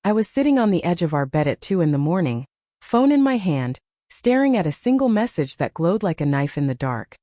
I was sitting on the edge of our bed at 2 in the morning, phone in my hand, staring at a single message that glowed like a knife in the dark.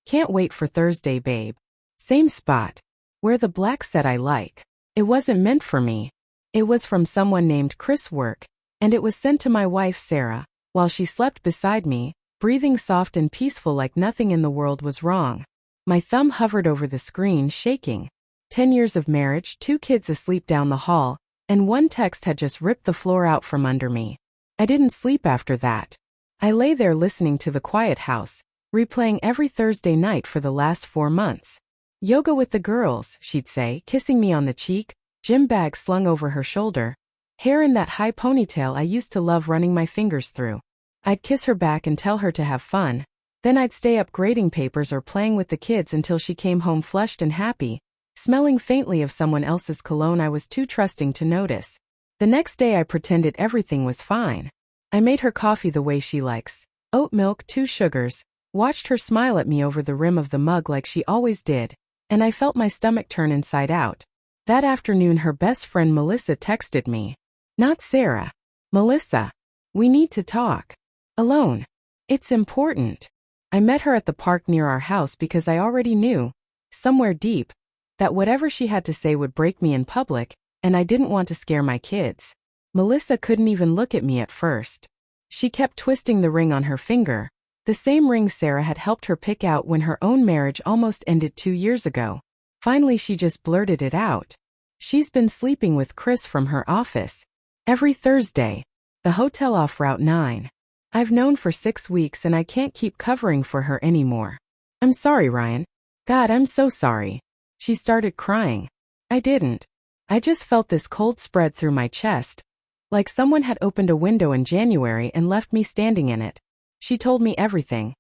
Can't wait for Thursday, babe. Same spot. Where the black said I like. It wasn't meant for me. It was from someone named Chris Work, and it was sent to my wife Sarah, while she slept beside me, breathing soft and peaceful like nothing in the world was wrong. My thumb hovered over the screen, shaking. 10 years of marriage, 2 kids asleep down the hall, and one text had just ripped the floor out from under me. I didn't sleep after that. I lay there listening to The Quiet House, replaying every Thursday night for the last 4 months. Yoga with the girls, she'd say, kissing me on the cheek, gym bag slung over her shoulder, hair in that high ponytail I used to love running my fingers through. I'd kiss her back and tell her to have fun. Then I'd stay up grading papers or playing with the kids until she came home flushed and happy, smelling faintly of someone else's cologne I was too trusting to notice. The next day I pretended everything was fine. I made her coffee the way she likes. Oat milk, 2 sugars, watched her smile at me over the rim of the mug like she always did, and I felt my stomach turn inside out. That afternoon her best friend Melissa texted me. Not Sarah. Melissa. We need to talk. Alone. It's important. I met her at the park near our house because I already knew, somewhere deep, that whatever she had to say would break me in public, and I didn't want to scare my kids. Melissa couldn't even look at me at first. She kept twisting the ring on her finger, the same ring Sarah had helped her pick out when her own marriage almost ended 2 years ago. Finally she just blurted it out. She's been sleeping with Chris from her office. Every Thursday. The hotel off Route 9. I've known for 6 weeks and I can't keep covering for her anymore. I'm sorry, Ryan. God, I'm so sorry. She started crying. I didn't. I just felt this cold spread through my chest, like someone had opened a window in January and left me standing in it. She told me everything.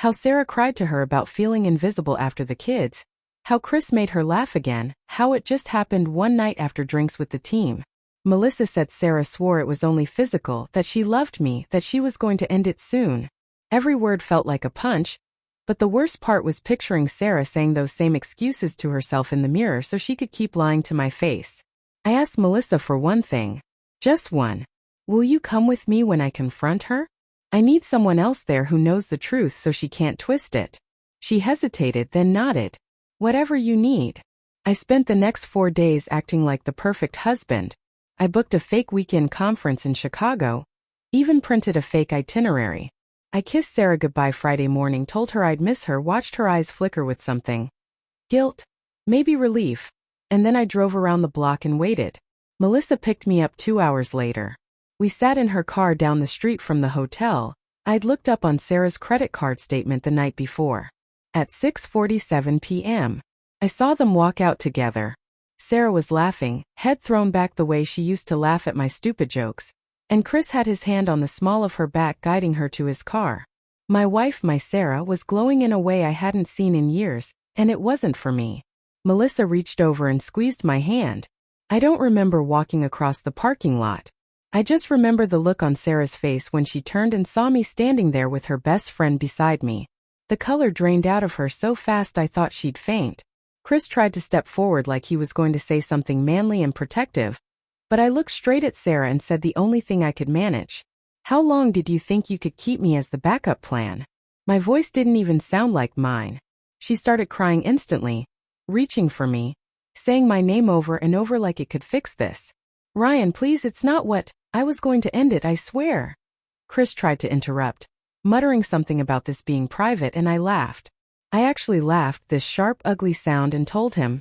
How Sarah cried to her about feeling invisible after the kids, how Chris made her laugh again, how it just happened one night after drinks with the team. Melissa said Sarah swore it was only physical, that she loved me, that she was going to end it soon. Every word felt like a punch, but the worst part was picturing Sarah saying those same excuses to herself in the mirror so she could keep lying to my face. I asked Melissa for one thing. Just one. Will you come with me when I confront her? I need someone else there who knows the truth so she can't twist it. She hesitated, then nodded. Whatever you need. I spent the next 4 days acting like the perfect husband. I booked a fake weekend conference in Chicago, even printed a fake itinerary. I kissed Sarah goodbye Friday morning, told her I'd miss her, watched her eyes flicker with something. Guilt. Maybe relief. And then I drove around the block and waited. Melissa picked me up 2 hours later. We sat in her car down the street from the hotel. I'd looked up on Sarah's credit card statement the night before. At 6:47 p.m. I saw them walk out together. Sarah was laughing, head thrown back the way she used to laugh at my stupid jokes, and Chris had his hand on the small of her back guiding her to his car. My wife, my Sarah, was glowing in a way I hadn't seen in years, and it wasn't for me. Melissa reached over and squeezed my hand. I don't remember walking across the parking lot. I just remember the look on Sarah's face when she turned and saw me standing there with her best friend beside me. The color drained out of her so fast I thought she'd faint. Chris tried to step forward like he was going to say something manly and protective, but I looked straight at Sarah and said the only thing I could manage. How long did you think you could keep me as the backup plan? My voice didn't even sound like mine. She started crying instantly, reaching for me, saying my name over and over like it could fix this. Ryan, please, it's not what, I was going to end it, I swear. Chris tried to interrupt, muttering something about this being private, and I laughed. I actually laughed, this sharp, ugly sound, and told him,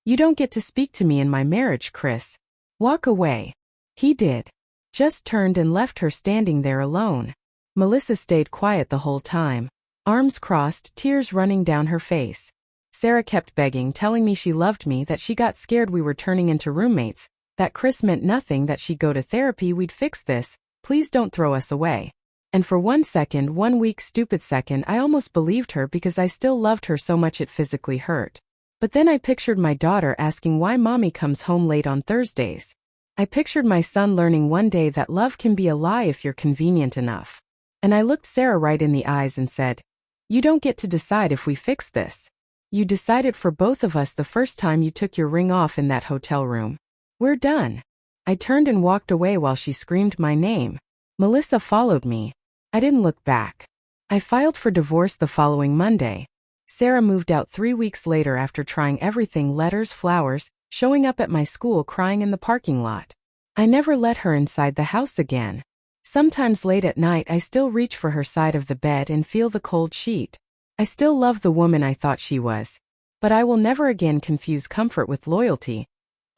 "You don't get to speak to me in my marriage, Chris. Walk away." He did. Just turned and left her standing there alone. Melissa stayed quiet the whole time, arms crossed, tears running down her face. Sarah kept begging, telling me she loved me, that she got scared we were turning into roommates, that Chris meant nothing, that she'd go to therapy, we'd fix this, please don't throw us away. And for 1 second, 1 weak stupid second, I almost believed her because I still loved her so much it physically hurt. But then I pictured my daughter asking why mommy comes home late on Thursdays. I pictured my son learning one day that love can be a lie if you're convenient enough. And I looked Sarah right in the eyes and said, "You don't get to decide if we fix this. You decided for both of us the first time you took your ring off in that hotel room. We're done." I turned and walked away while she screamed my name. Melissa followed me. I didn't look back. I filed for divorce the following Monday. Sarah moved out 3 weeks later after trying everything: letters, flowers, showing up at my school, crying in the parking lot. I never let her inside the house again. Sometimes late at night I still reach for her side of the bed and feel the cold sheet. I still love the woman I thought she was. But I will never again confuse comfort with loyalty.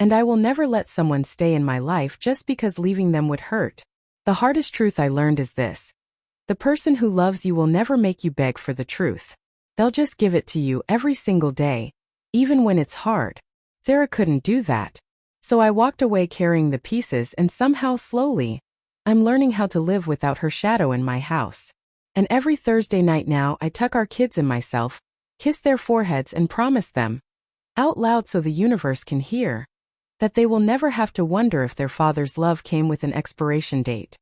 And I will never let someone stay in my life just because leaving them would hurt. The hardest truth I learned is this: the person who loves you will never make you beg for the truth. They'll just give it to you every single day, even when it's hard. Sarah couldn't do that. So I walked away carrying the pieces, and somehow, slowly, I'm learning how to live without her shadow in my house. And every Thursday night now I tuck our kids and myself, kiss their foreheads, and promise them, out loud so the universe can hear, that they will never have to wonder if their father's love came with an expiration date.